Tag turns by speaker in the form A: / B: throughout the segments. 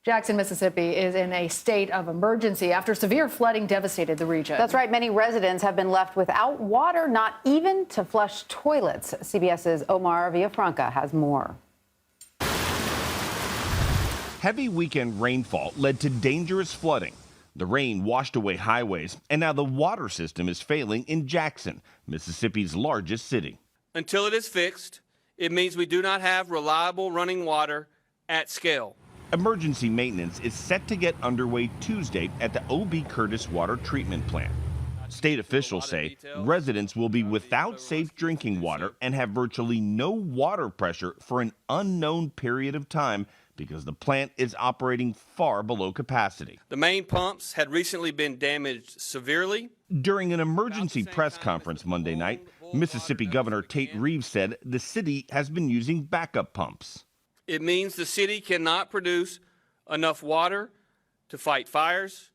A: Jackson, Mississippi is in a state of emergency after severe flooding devastated the region.
B: That's right. Many residents have been left without water, not even to flush toilets. CBS's Omar Villafranca has more.
C: Heavy weekend rainfall led to dangerous flooding. The rain washed away highways, and now the water system is failing in Jackson, Mississippi's largest city.
D: Until it is fixed, it means we do not have reliable running water at scale.
C: Emergency maintenance is set to get underway Tuesday at the O.B. Curtis Water Treatment Plant. State officials say residents will be without safe drinking water and have virtually no water pressure for an unknown period of time because the plant is operating far below capacity.
D: The main pumps had recently been damaged severely.
C: During an emergency press conference Monday night, Mississippi Governor Tate Reeves said the city has been using backup pumps.
D: It means the city cannot produce enough water to fight fires,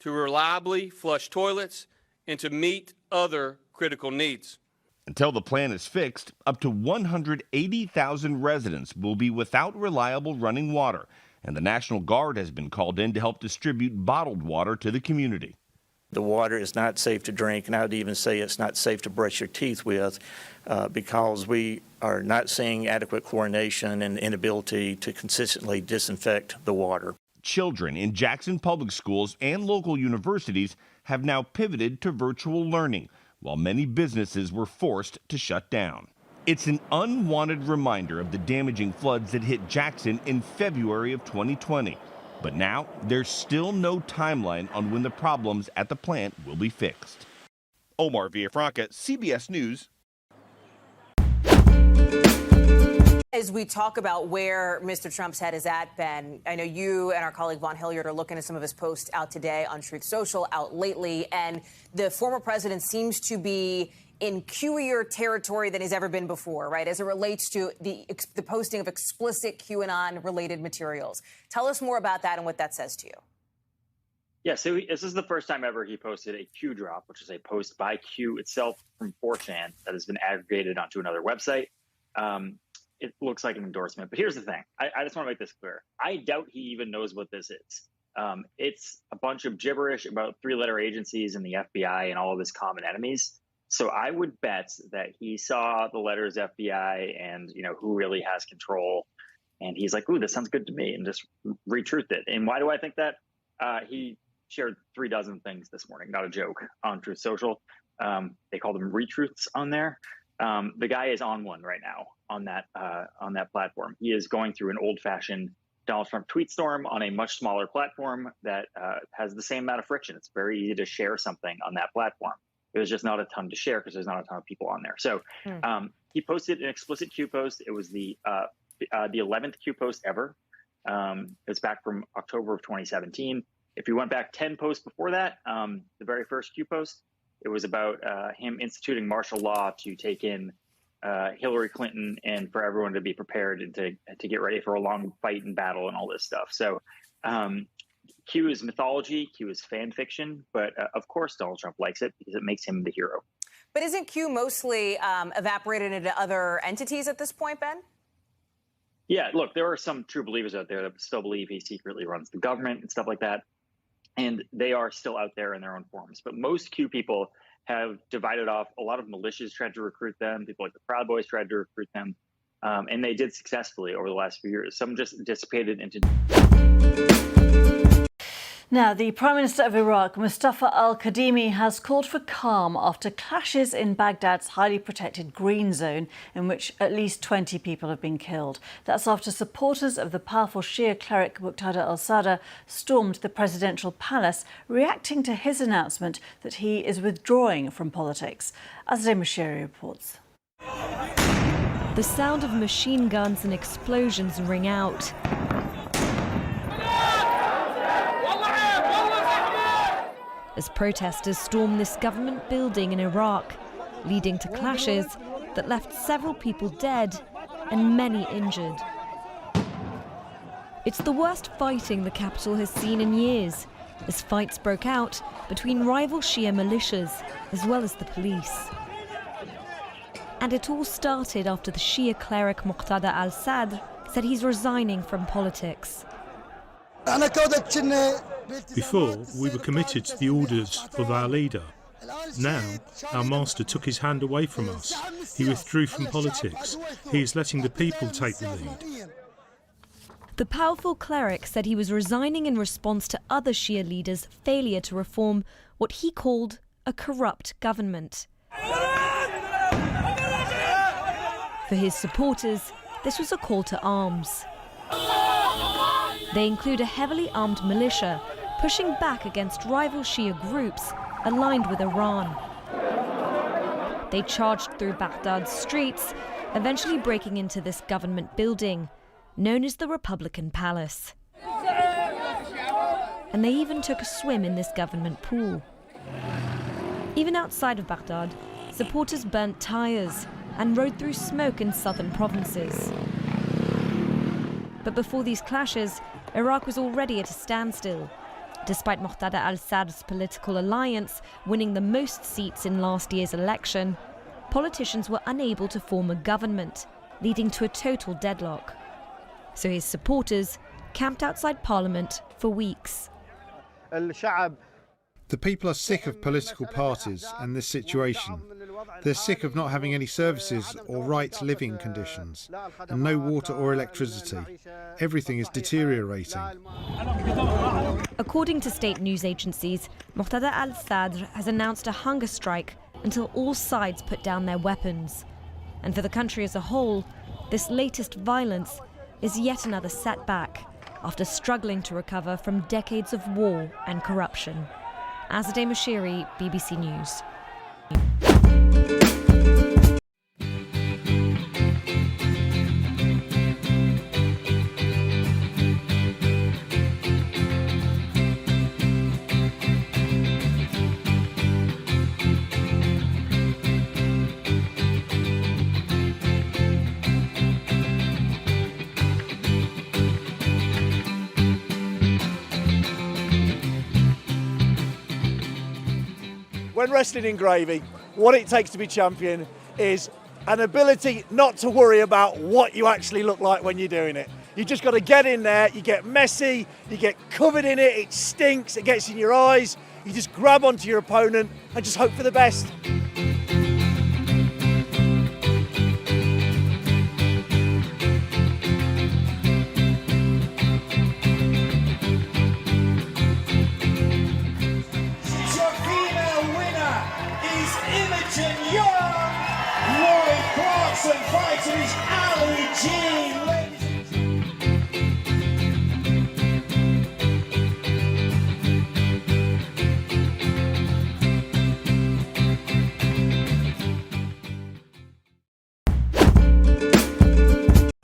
D: to reliably flush toilets, and to meet other critical needs.
C: Until the plan is fixed, up to 180,000 residents will be without reliable running water, and the National Guard has been called in to help distribute bottled water to the community.
E: The water is not safe to drink, and I would even say it's not safe to brush your teeth with because we are not seeing adequate chlorination and inability to consistently disinfect the water.
C: Children in Jackson public schools and local universities have now pivoted to virtual learning, while many businesses were forced to shut down. It's an unwanted reminder of the damaging floods that hit Jackson in February of 2020. But now, there's still no timeline on when the problems at the plant will be fixed. Omar Villafranca, CBS News.
F: As we talk about where Mr. Trump's head is at, Ben, I know you and our colleague Vaughn Hilliard are looking at some of his posts out today on Truth Social, out lately, and the former president seems to be in Q-ier territory than he's ever been before, right, as it relates to the posting of explicit QAnon-related materials. Tell us more about that and what that says to you.
G: Yeah, so this is the first time ever he posted a Q drop, which is a post by Q itself from 4chan that has been aggregated onto another website. It looks like an endorsement. But here's the thing. I just want to make this clear. I doubt he even knows what this is. It's a bunch of gibberish about three-letter agencies and the FBI and all of his common enemies. So I would bet that he saw the letters FBI and, you know, who really has control. And he's like, ooh, this sounds good to me, and just retruthed it. And why do I think that? He shared 36 things this morning, not a joke, on Truth Social. They call them retruths on there. The guy is on one right now on that platform. He is going through an old-fashioned Donald Trump tweet storm on a much smaller platform that has the same amount of friction. It's very easy to share something on that platform. There's just not a ton to share because there's not a ton of people on there. So he posted an explicit Q post. It was the 11th Q post ever. It's back from October of 2017. If you went back 10 posts before that, the very first Q post, it was about him instituting martial law to take in Hillary Clinton and for everyone to be prepared and to get ready for a long fight and battle and all this stuff. So Q is mythology, Q is fan fiction, but of course Donald Trump likes it because it makes him the hero.
F: But isn't Q mostly evaporated into other entities at this point, Ben?
G: Yeah, look, there are some true believers out there that still believe he secretly runs the government and stuff like that. And they are still out there in their own forms. But most Q people have divided off. A lot of militias tried to recruit them. People like the Proud Boys tried to recruit them. And they did successfully over the last few years. Some just dissipated into...
H: Now, the Prime Minister of Iraq, Mustafa al-Kadhimi, has called for calm after clashes in Baghdad's highly protected Green Zone, in which at least 20 people have been killed. That's after supporters of the powerful Shia cleric Muqtada al-Sadr stormed the presidential palace, reacting to his announcement that he is withdrawing from politics. Azadeh Moshiri reports.
I: The sound of machine guns and explosions ring out. As protesters storm this government building in Iraq, leading to clashes that left several people dead and many injured. It's the worst fighting the capital has seen in years, as fights broke out between rival Shia militias as well as the police. And it all started after the Shia cleric Muqtada al-Sadr said he's resigning from politics.
J: Before, we were committed to the orders of our leader. Now, our master took his hand away from us. He withdrew from politics. He is letting the people take the lead.
I: The powerful cleric said he was resigning in response to other Shia leaders' failure to reform what he called a corrupt government. For his supporters, this was a call to arms. They include a heavily armed militia pushing back against rival Shia groups aligned with Iran. They charged through Baghdad's streets, eventually breaking into this government building, known as the Republican Palace. And they even took a swim in this government pool. Even outside of Baghdad, supporters burnt tires and rode through smoke in southern provinces. But before these clashes, Iraq was already at a standstill. Despite Muqtada al-Sadr's political alliance winning the most seats in last year's election, politicians were unable to form a government, leading to a total deadlock. So his supporters camped outside Parliament for weeks.
K: The people are sick of political parties and this situation. They're sick of not having any services or right living conditions, and no water or electricity. Everything is deteriorating.
I: According to state news agencies, Muqtada al-Sadr has announced a hunger strike until all sides put down their weapons. And for the country as a whole, this latest violence is yet another setback after struggling to recover from decades of war and corruption. Azadeh Moshiri, BBC News.
L: When wrestling in gravy, what it takes to be champion is an ability not to worry about what you actually look like when you're doing it. You just got to get in there, you get messy, you get covered in it, it stinks, it gets in your eyes, you just grab onto your opponent and just hope for the best.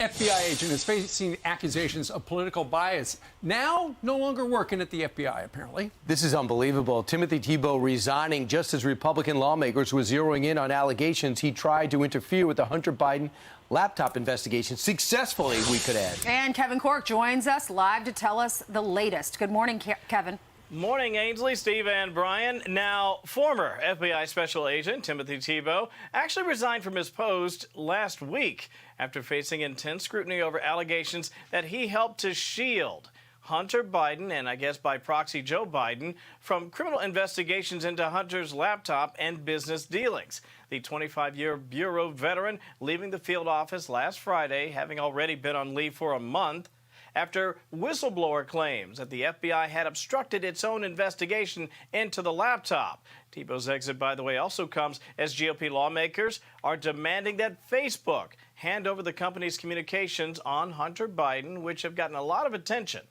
M: FBI agent is facing accusations of political bias. Now, no longer working at the FBI, apparently.
N: This is unbelievable. Timothy Tebow resigning just as Republican lawmakers were zeroing in on allegations he tried to interfere with the Hunter Biden laptop investigation successfully, we could add.
O: And Kevin Cork joins us live to tell us the latest. Good morning, Kevin.
P: Morning, Ainsley, Steve, and Brian. Now, former FBI Special Agent Timothy Tebow actually resigned from his post last week after facing intense scrutiny over allegations that he helped to shield Hunter Biden, and I guess by proxy Joe Biden, from criminal investigations into Hunter's laptop and business dealings. The 25-year Bureau veteran leaving the field office last Friday, having already been on leave for a month, after whistleblower claims that the FBI had obstructed its own investigation into the laptop. Tebow's exit, by the way, also comes as GOP lawmakers are demanding that Facebook hand over the company's communications on Hunter Biden, which have gotten a lot of attention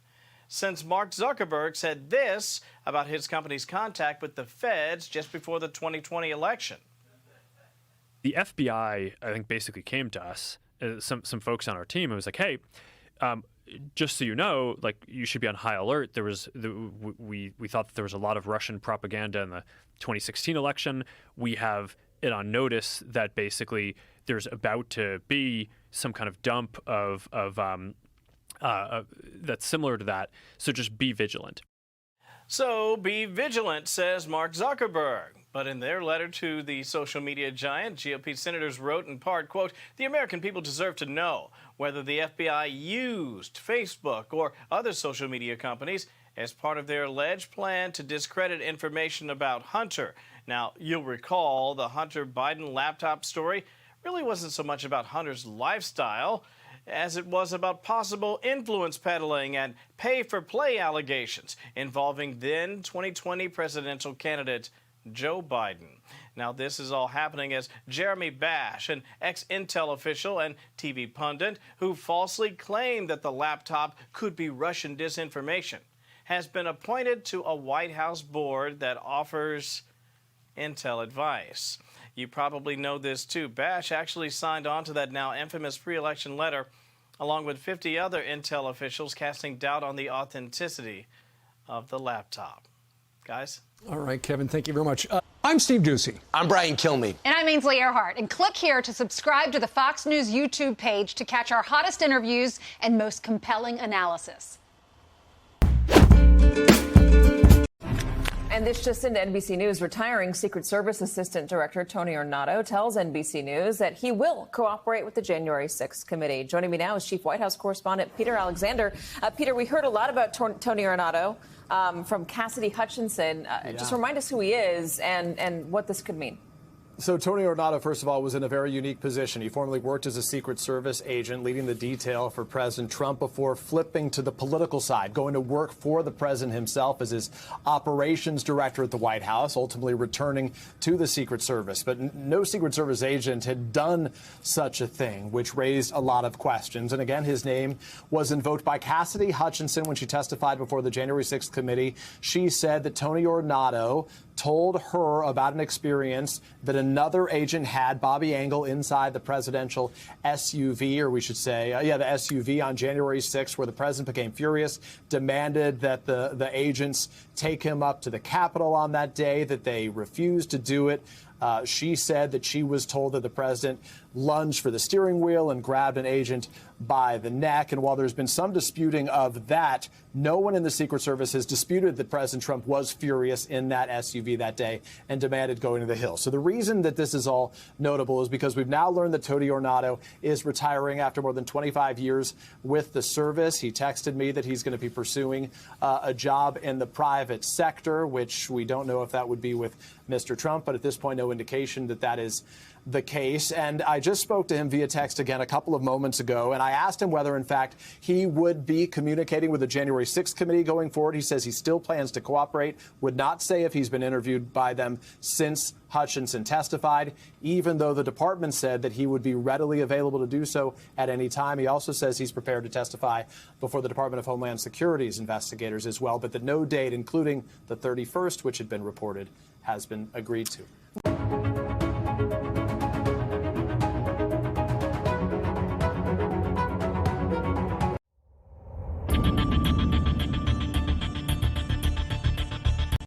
P: since Mark Zuckerberg said this about his company's contact with the feds just before the 2020 election.
Q: The FBI, I think, basically came to us, some folks on our team, and was like, hey, just so you know, like, you should be on high alert. There was we thought that there was a lot of Russian propaganda in the 2016 election. We have it on notice that basically there's about to be some kind of dump of that's similar to that. So just be vigilant.
P: So be vigilant, says Mark Zuckerberg. But in their letter to the social media giant, GOP senators wrote in part, quote, "The American people deserve to know whether the FBI used Facebook or other social media companies as part of their alleged plan to discredit information about Hunter. Now, you'll recall the Hunter Biden laptop story really wasn't so much about Hunter's lifestyle as it was about possible influence peddling and pay-for-play allegations involving then 2020 presidential candidate Joe Biden. Now, this is all happening as Jeremy Bash, an ex-Intel official and TV pundit who falsely claimed that the laptop could be Russian disinformation, has been appointed to a White House board that offers Intel advice. You probably know this too. Bash actually signed on to that now infamous pre-election letter, along with 50 other Intel officials casting doubt on the authenticity of the laptop. Guys?
M: All right, Kevin, thank you very much. I'm Steve Doocy.
N: I'm Brian Kilmeade.
O: And I'm Ainsley Earhart. And click here to subscribe to the Fox News YouTube page to catch our hottest interviews and most compelling analysis.
R: And this just into NBC News. Retiring Secret Service Assistant Director TonyOrnato tells NBC News that he will cooperate with the January 6th committee. Joining me now is Chief White House Correspondent Peter Alexander. Peter, we heard a lot about TonyOrnato from Cassidy Hutchinson. Just remind us who he is and what this could mean.
S: So TonyOrnato, first of all, was in a very unique position. He formerly worked as a Secret Service agent, leading the detail for President Trump before flipping to the political side, going to work for the president himself as his operations director at the White House, ultimately returning to the Secret Service. But no Secret Service agent had done such a thing, which raised a lot of questions. And again, his name was invoked by Cassidy Hutchinson when she testified before the January 6th committee. She said that TonyOrnato told her about an experience that another agent had, Bobby Engel, inside the presidential SUV, or we should say, the SUV on January 6th, where the president became furious, demanded that the agents take him up to the Capitol on that day, that they refused to do it. She said that she was told that the president lunged for the steering wheel and grabbed an agent by the neck. And while there's been some disputing of that, no one in the Secret Service has disputed that President Trump was furious in that SUV that day and demanded going to the Hill. So the reason that this is all notable is because we've now learned that TonyOrnato is retiring after more than 25 years with the service. He texted me that he's going to be pursuing a job in the private sector, which we don't know if that would be with Mr. Trump, but at this point, no indication that that is the case. And I just spoke to him via text again a couple of moments ago, and I asked him whether, in fact, he would be communicating with the January 6th committee going forward. He says he still plans to cooperate, would not say if he's been interviewed by them since Hutchinson testified, even though the department said that he would be readily available to do so at any time. He also says he's prepared to testify before the Department of Homeland Security's investigators as well, but that no date, including the 31st, which had been reported, has been agreed to.